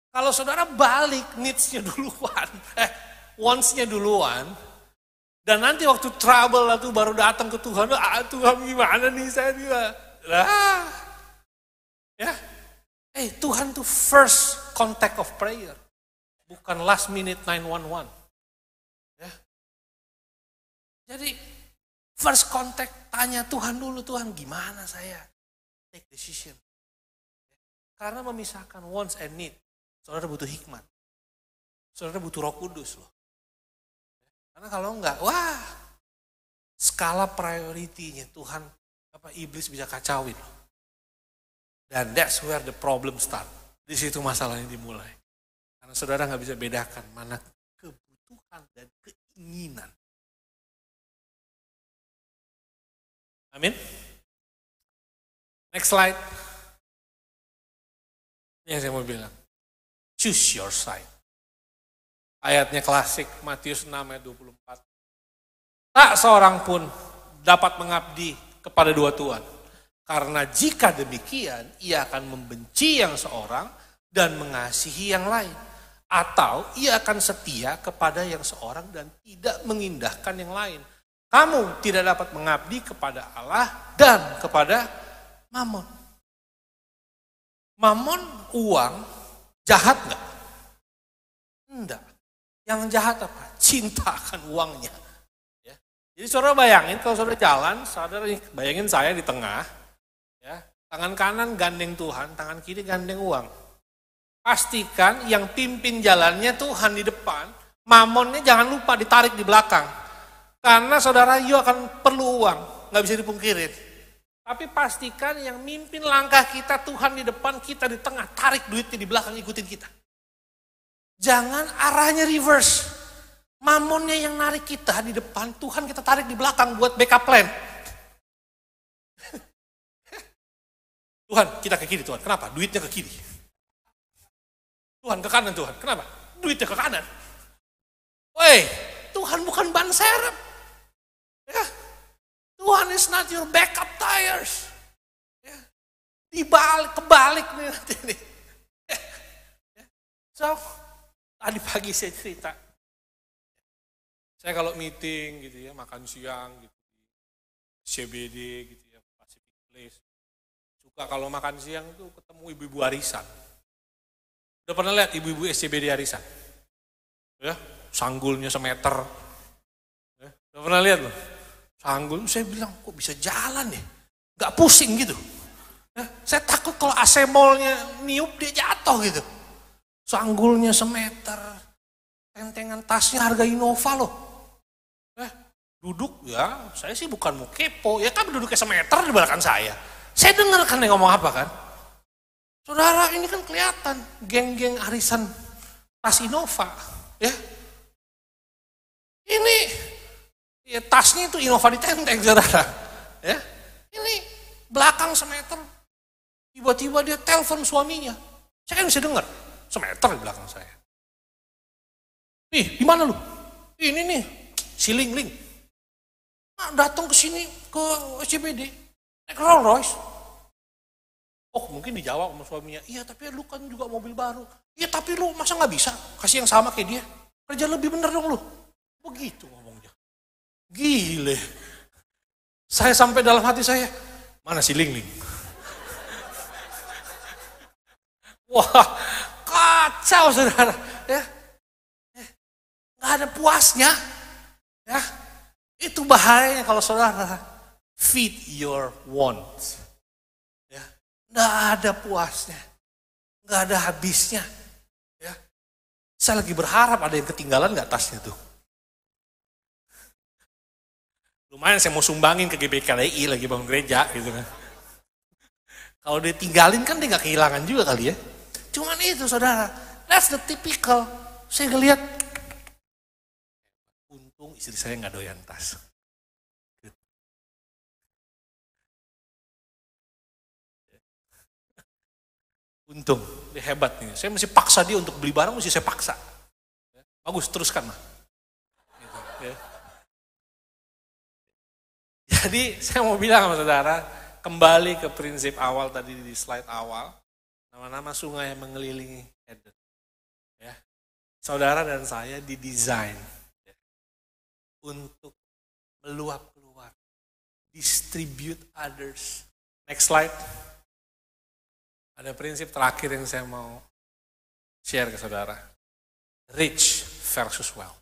Kalau saudara balik needs-nya duluan, wants-nya duluan, dan nanti waktu trouble itu baru datang ke Tuhan, Tuhan gimana nih saya juga. Ya, Tuhan tuh first contact of prayer, bukan last minute 911. Ya. Jadi first contact tanya Tuhan dulu, Tuhan gimana saya take decision. Karena memisahkan wants and need, saudara butuh hikmat. Saudara butuh Roh Kudus loh. Karena kalau enggak, wah, skala priority-nya Tuhan, iblis bisa kacauin loh. Dan that's where the problem start. Di situ masalahnya dimulai. Karena saudara nggak bisa bedakan mana kebutuhan dan keinginan. Amin. Next slide. Yang saya mau bilang, choose your side. Ayatnya klasik, Matius 6 ayat 24. Tak seorang pun dapat mengabdi kepada dua tuan. Karena jika demikian, ia akan membenci yang seorang dan mengasihi yang lain. Atau ia akan setia kepada yang seorang dan tidak mengindahkan yang lain. Kamu tidak dapat mengabdi kepada Allah dan kepada Mamon. Mamon, uang, jahat nggak? Enggak. Yang jahat apa? Cinta akan uangnya. Ya. Jadi saudara bayangin kalau saudara jalan, saudara bayangin saya di tengah, ya, tangan kanan gandeng Tuhan, tangan kiri gandeng uang. Pastikan yang pimpin jalannya Tuhan di depan, mamonnya jangan lupa ditarik di belakang. Karena saudara you akan perlu uang, nggak bisa dipungkirin. Tapi pastikan yang mimpin langkah kita Tuhan di depan, kita di tengah, tarik duitnya di belakang, ikutin kita. Jangan arahnya reverse. Mamonnya yang narik kita di depan, Tuhan kita tarik di belakang buat backup plan. Tuhan, kita ke kiri Tuhan. Kenapa? Duitnya ke kiri. Tuhan ke kanan Tuhan. Kenapa? Duitnya ke kanan. Woi, Tuhan bukan ban serep. Ya. Tuhan is not your backup tires. Ya. Kebalik nih nanti nih. Ya. So, tadi pagi saya cerita. Saya kalau meeting gitu ya, makan siang gitu. CBD gitu ya, Pacific Place. Suka kalau makan siang tuh ketemu ibu-ibu arisan. Udah pernah lihat ibu-ibu SCBD arisan? Ya, sanggulnya semeter. Ya, udah pernah lihat loh? Sanggul, saya bilang kok bisa jalan ya? Gak pusing gitu. Ya, saya takut kalau asemolnya niup dia jatuh gitu. Sanggulnya semeter. Tentengan tasnya harga Innova loh. Duduk ya, saya sih bukan mau kepo. Ya kan duduknya semeter di belakang saya. Saya dengar kan dia ngomong apa kan? Saudara, ini kan kelihatan geng-geng arisan tas Innova, ya. Ini ya, tasnya itu Innova ditenteng, saudara. Ya. Ini belakang semeter. Tiba-tiba dia telepon suaminya. Saya kan bisa dengar, semeter di belakang saya. Nih, di mana lu? Ini nih, si Ling. Nah, datang ke sini ke SCBD, naik Rolls Royce. Oh mungkin dijawab sama suaminya, iya tapi lu kan juga mobil baru. Iya tapi lu masa gak bisa kasih yang sama kayak dia? Kerja lebih bener dong lu. Begitu ngomongnya. Gile. Saya sampai dalam hati saya, mana si Ling? Wah kacau saudara. Ya. Gak ada puasnya. Ya. Itu bahayanya kalau saudara feed your wants. Nggak ada puasnya, nggak ada habisnya. Ya. Saya lagi berharap ada yang ketinggalan nggak tasnya tuh. Lumayan saya mau sumbangin ke GBKDI lagi bangun gereja gitu kan. Kalau dia tinggalin kan dia nggak kehilangan juga kali ya. Cuman itu saudara, that's the typical. Saya ngeliat, untung istri saya nggak doyan tas. Untung, dia hebat nih. Saya mesti paksa dia untuk beli barang, mesti saya paksa. Bagus, teruskan mah. Gitu, ya. Jadi saya mau bilang sama saudara, kembali ke prinsip awal tadi di slide awal, nama-nama sungai yang mengelilingi Eden. Ya. Saudara dan saya didesain ya, untuk meluap keluar, distribute others. Next slide. Ada prinsip terakhir yang saya mau share ke saudara. Rich versus wealth.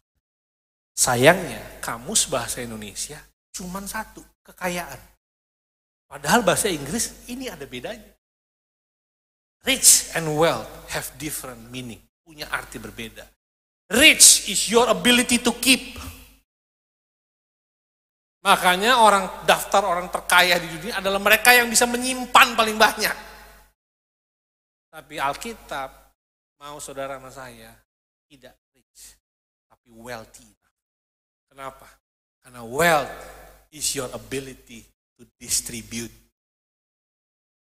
Sayangnya, kamus bahasa Indonesia cuma satu, kekayaan. Padahal bahasa Inggris ini ada bedanya. Rich and wealth have different meaning, punya arti berbeda. Rich is your ability to keep. Makanya daftar orang terkaya di dunia adalah mereka yang bisa menyimpan paling banyak. Tapi Alkitab mau saudara sama saya tidak rich, tapi wealthy. Kenapa? Karena wealth is your ability to distribute.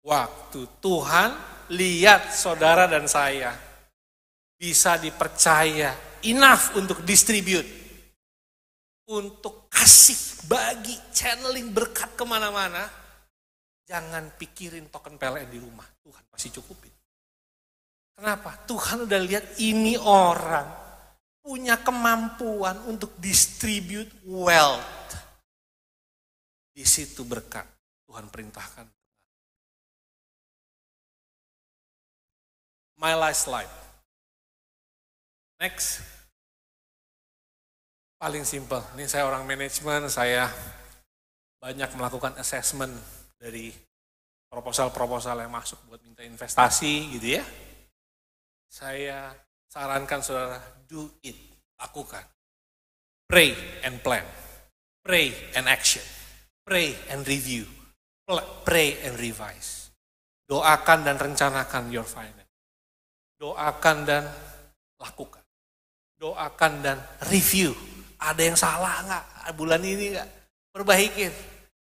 Waktu Tuhan lihat saudara dan saya bisa dipercaya enough untuk distribute, untuk kasih, bagi, channeling berkat kemana-mana, jangan pikirin token PLN di rumah, Tuhan pasti cukupin. Kenapa? Tuhan udah lihat ini orang punya kemampuan untuk distribute wealth. Di situ berkat Tuhan perintahkan. My last slide. Next. Paling simple. Ini saya orang manajemen, saya banyak melakukan assessment dari proposal-proposal yang masuk buat minta investasi gitu ya. Saya sarankan saudara, do it, lakukan. Pray and plan, pray and action, pray and review, pray and revise. Doakan dan rencanakan your finance. Doakan dan lakukan. Doakan dan review. Ada yang salah nggak? Bulan ini nggak? Perbaikin.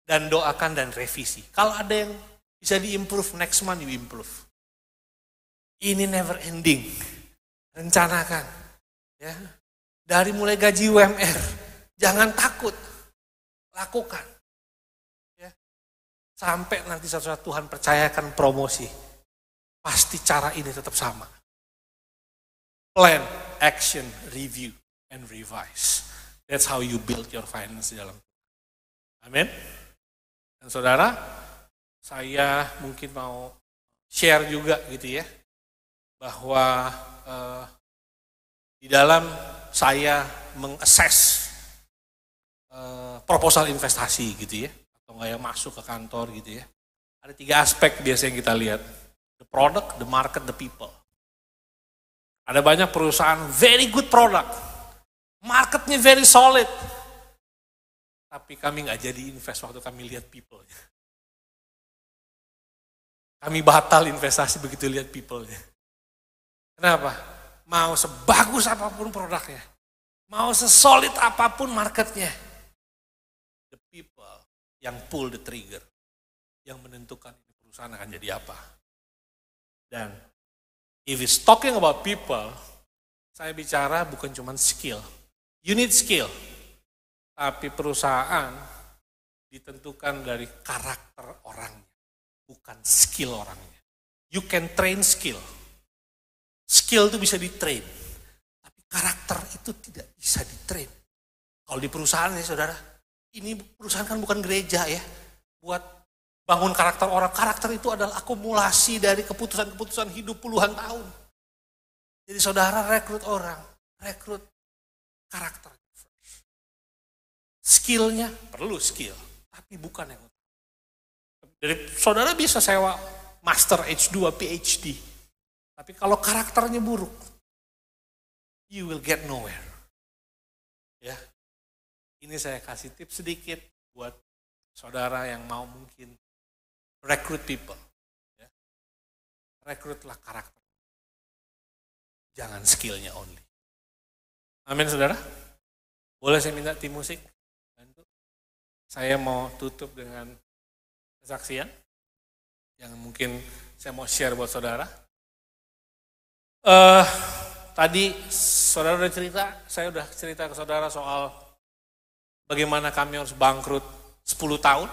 Dan doakan dan revisi. Kalau ada yang bisa di-improve, next month you improve. Ini never ending. Rencanakan. Ya. Dari mulai gaji UMR. Jangan takut. Lakukan. Ya. Sampai nanti suatu Tuhan percayakan promosi. Pasti cara ini tetap sama. Plan, action, review, and revise. That's how you build your finance di dalam. Amin. Dan saudara, saya mungkin mau share juga gitu ya. Bahwa di dalam saya meng-assess proposal investasi gitu ya. Atau nggak yang masuk ke kantor gitu ya. Ada 3 aspek biasanya yang kita lihat. The product, the market, the people. Ada banyak perusahaan very good product. Marketnya very solid. Tapi kami nggak jadi invest waktu kami lihat people-nya. Kami batal investasi begitu lihat people-nya. Kenapa? Mau sebagus apapun produknya. Mau sesolid apapun marketnya. The people yang pull the trigger. Yang menentukan perusahaan akan jadi apa. Dan if it's talking about people, saya bicara bukan cuma skill. You need skill. Tapi perusahaan ditentukan dari karakter orangnya. Bukan skill orangnya. You can train skill. Skill itu bisa di-train. Tapi karakter itu tidak bisa di-train. Kalau di perusahaan ya saudara, ini perusahaan kan bukan gereja ya. Buat bangun karakter orang. Karakter itu adalah akumulasi dari keputusan-keputusan hidup puluhan tahun. Jadi saudara rekrut orang, rekrut karakter. Skillnya perlu skill, tapi bukan yang utama. Jadi saudara bisa sewa master H2, PhD. Tapi kalau karakternya buruk, you will get nowhere. Ya, ini saya kasih tips sedikit buat saudara yang mau mungkin recruit people. Ya. Rekrutlah karakter. Jangan skillnya only. Amin saudara. Boleh saya minta tim musik? Bantu. Saya mau tutup dengan kesaksian yang mungkin saya mau share buat saudara. Tadi saudara udah cerita, saya udah cerita ke saudara soal bagaimana kami harus bangkrut 10 tahun.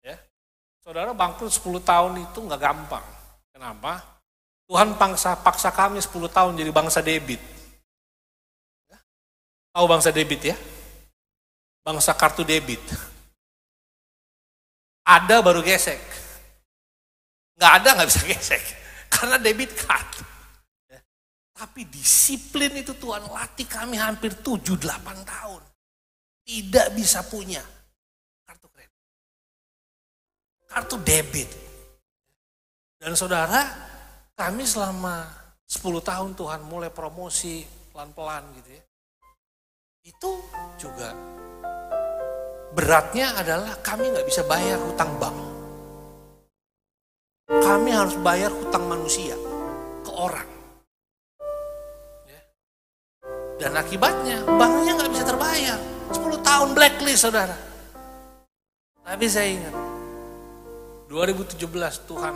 Ya. Saudara bangkrut 10 tahun itu nggak gampang. Kenapa? Tuhan paksa kami 10 tahun jadi bangsa debit. Ya. Tahu bangsa debit ya? Bangsa kartu debit. Ada baru gesek. Nggak ada nggak bisa gesek. Karena debit card. Tapi disiplin itu Tuhan latih kami hampir 7-8 tahun. Tidak bisa punya kartu kredit. Kartu debit. Dan saudara, kami selama 10 tahun Tuhan mulai promosi pelan-pelan gitu ya. Itu juga beratnya adalah kami nggak bisa bayar hutang bank. Kami harus bayar hutang manusia ke orang. Dan akibatnya banknya nggak bisa terbayar. 10 tahun blacklist saudara. Tapi saya ingat 2017 Tuhan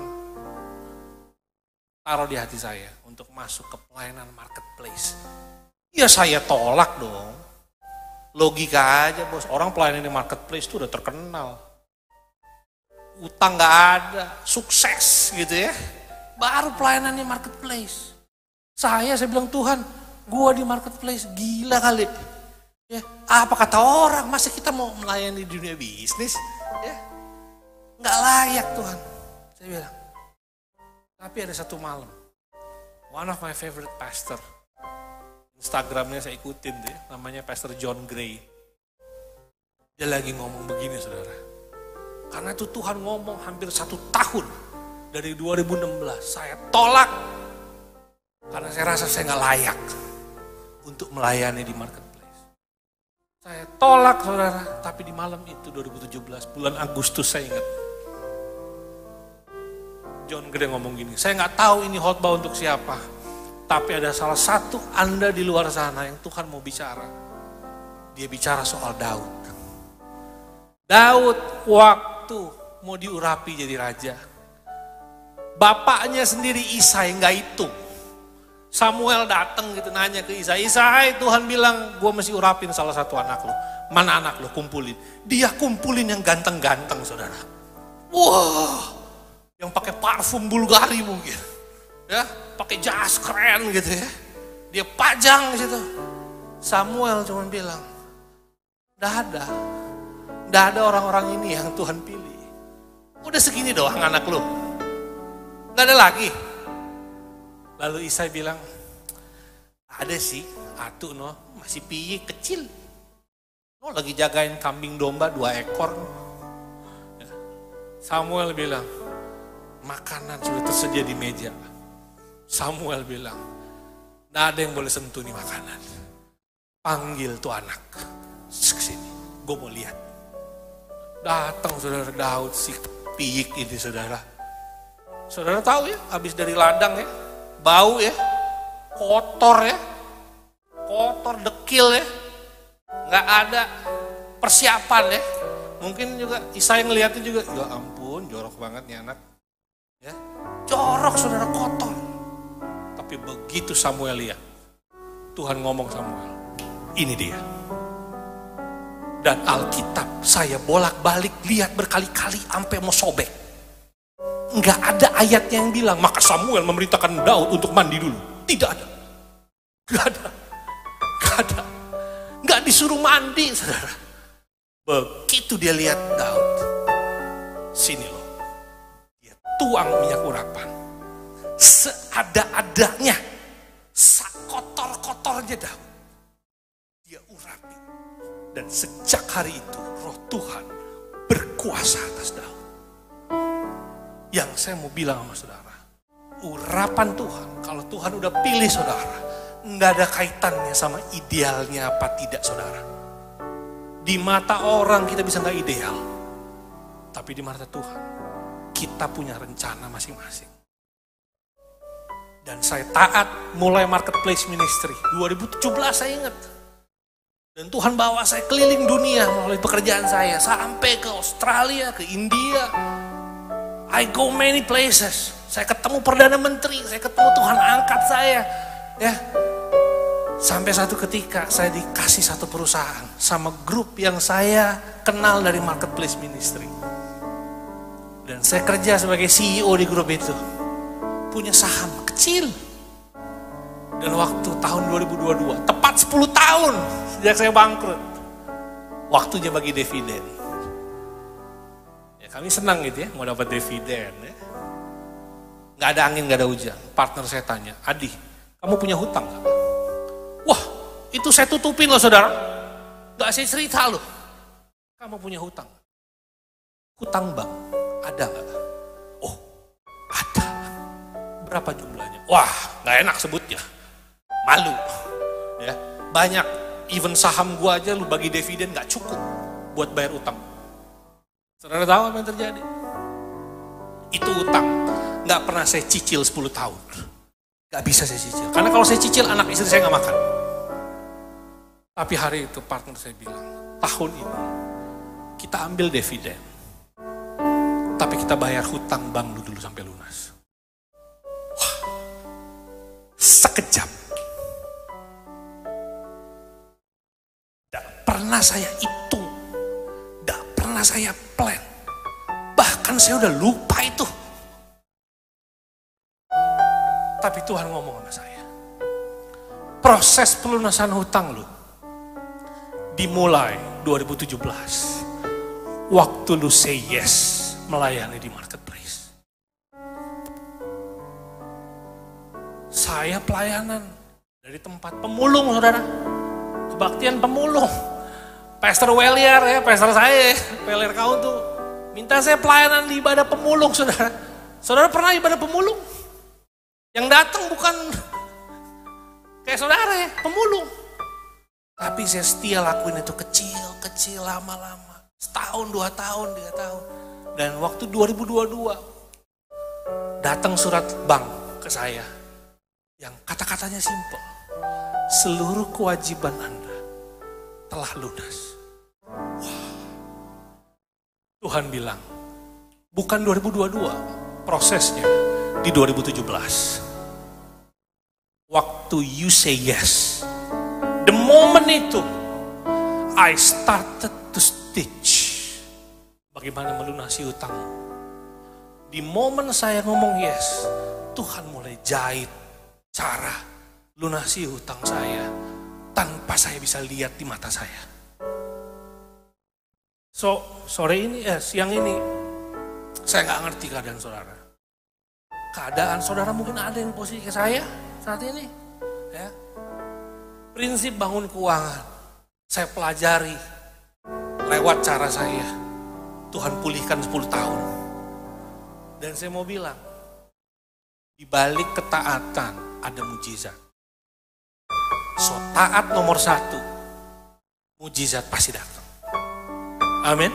taruh di hati saya untuk masuk ke pelayanan marketplace. Ya saya tolak dong. Logika aja bos, orang pelayanan di marketplace itu udah terkenal. Utang nggak ada, sukses gitu ya. Baru pelayanannya marketplace. Saya bilang, Tuhan, gua di marketplace, gila kali. Ya, apa kata orang, masa kita mau melayani di dunia bisnis? Ya, nggak layak Tuhan. Saya bilang. Tapi ada satu malam, one of my favorite pastor, Instagramnya saya ikutin deh, namanya Pastor John Gray. Dia lagi ngomong begini saudara. Karena itu Tuhan ngomong hampir 1 tahun, dari 2016, saya tolak. Karena saya rasa saya nggak layak untuk melayani di marketplace. Saya tolak saudara, tapi di malam itu 2017, bulan Agustus saya ingat. John Gray ngomong gini, saya nggak tahu ini khotbah untuk siapa. Tapi ada salah satu Anda di luar sana yang Tuhan mau bicara. Dia bicara soal Daud. Daud waktu mau diurapi jadi raja. Bapaknya sendiri Isai nggak hitung. Samuel datang gitu nanya ke Isai, Isai Tuhan bilang gue mesti urapin salah satu anak lo. Mana anak lo? Kumpulin. Dia kumpulin yang ganteng-ganteng saudara. Wah, yang pakai parfum Bulgari mungkin. Ya, pakai jas keren gitu ya. Dia pajang di situ. Samuel cuma bilang, nggak ada orang-orang ini yang Tuhan pilih. Udah segini doang anak lo. Nggak ada lagi. Lalu Isai bilang, ada sih, atu no, masih piye kecil. No lagi jagain kambing domba 2 ekor. Samuel bilang, makanan sudah tersedia di meja. Samuel bilang, nggak ada yang boleh sentuh nih makanan. Panggil tuh anak, kesini, gue mau lihat. Datang saudara Daud si piyik ini saudara. Saudara tahu ya, habis dari ladang ya. Bau ya, kotor ya, kotor dekil ya, nggak ada persiapan ya. Mungkin juga Isai ngeliatnya juga, ya ampun jorok banget nih anak. Ya, jorok saudara, kotor. Tapi begitu Samuel lihat, Tuhan ngomong Samuel, ini dia. Dan Alkitab saya bolak-balik lihat berkali-kali sampai mau sobek. Enggak ada ayatnya yang bilang, maka Samuel memerintahkan Daud untuk mandi dulu. Tidak ada. Enggak ada. Enggak disuruh mandi, saudara. Begitu dia lihat Daud, sini loh. Dia tuang minyak urapan. Seada-adanya, sakotor-kotornya Daud. Dia urapi. Dan sejak hari itu, roh Tuhan berkuasa atas Daud. Yang saya mau bilang sama saudara, urapan Tuhan, kalau Tuhan udah pilih saudara, nggak ada kaitannya sama idealnya apa tidak saudara. Di mata orang kita bisa nggak ideal, tapi di mata Tuhan, kita punya rencana masing-masing. Dan saya taat mulai marketplace ministry, 2017 saya ingat. Dan Tuhan bawa saya keliling dunia melalui pekerjaan saya, sampai ke Australia, ke India. I go many places. Saya ketemu Perdana Menteri, saya ketemu Tuhan angkat saya. Ya. Sampai satu ketika saya dikasih satu perusahaan sama grup yang saya kenal dari marketplace ministry. Dan saya kerja sebagai CEO di grup itu. Punya saham kecil. Dan waktu tahun 2022, tepat 10 tahun sejak saya bangkrut. Waktunya bagi dividen. Kami senang gitu ya, mau dapat dividen ya. Gak ada angin, gak ada hujan. Partner saya tanya, Adi, kamu punya hutang gak? Wah, itu saya tutupin loh saudara. Gak saya cerita loh. Kamu punya hutang? Hutang bank, ada gak? Oh, ada. Berapa jumlahnya? Wah, gak enak sebutnya. Malu. Ya, banyak, even saham gua aja lu bagi dividen gak cukup buat bayar utang. Saudara tahu apa yang terjadi? Itu utang, gak pernah saya cicil 10 tahun. Gak bisa saya cicil, karena kalau saya cicil anak istri saya gak makan. Tapi hari itu partner saya bilang, tahun ini kita ambil dividen. Tapi kita bayar hutang bank dulu sampai lunas. Wah, sekejap. Gak pernah saya hitung. Saya plan, bahkan saya udah lupa itu. Tapi Tuhan ngomong sama saya, proses pelunasan hutang lu dimulai 2017. Waktu lu say yes melayani di marketplace. Saya pelayanan dari tempat pemulung, saudara. Kebaktian pemulung. Pastor Welier ya, pastor saya, Welier kau tuh minta saya pelayanan di ibadah pemulung, saudara. Saudara pernah ibadah pemulung? Yang datang bukan kayak saudara ya, pemulung. Tapi saya setia lakuin itu kecil, lama-lama. Setahun, 2 tahun, 3 tahun. Dan waktu 2022, datang surat bank ke saya. Yang kata-katanya simpel. Seluruh kewajiban Anda telah lunas. Wah. Tuhan bilang, bukan 2022, prosesnya di 2017. Waktu you say yes, the moment itu, I started to teach bagaimana melunasi hutang. Di momen saya ngomong yes, Tuhan mulai jahit cara lunasi hutang saya tanpa saya bisa lihat di mata saya. So, sore ini, siang ini, saya nggak ngerti keadaan saudara. Keadaan saudara mungkin ada yang posisi ke saya saat ini. Ya. Prinsip bangun keuangan, saya pelajari lewat cara saya. Tuhan pulihkan 10 tahun. Dan saya mau bilang, di balik ketaatan ada mujizat. So taat nomor 1, mujizat pasti datang. Amin.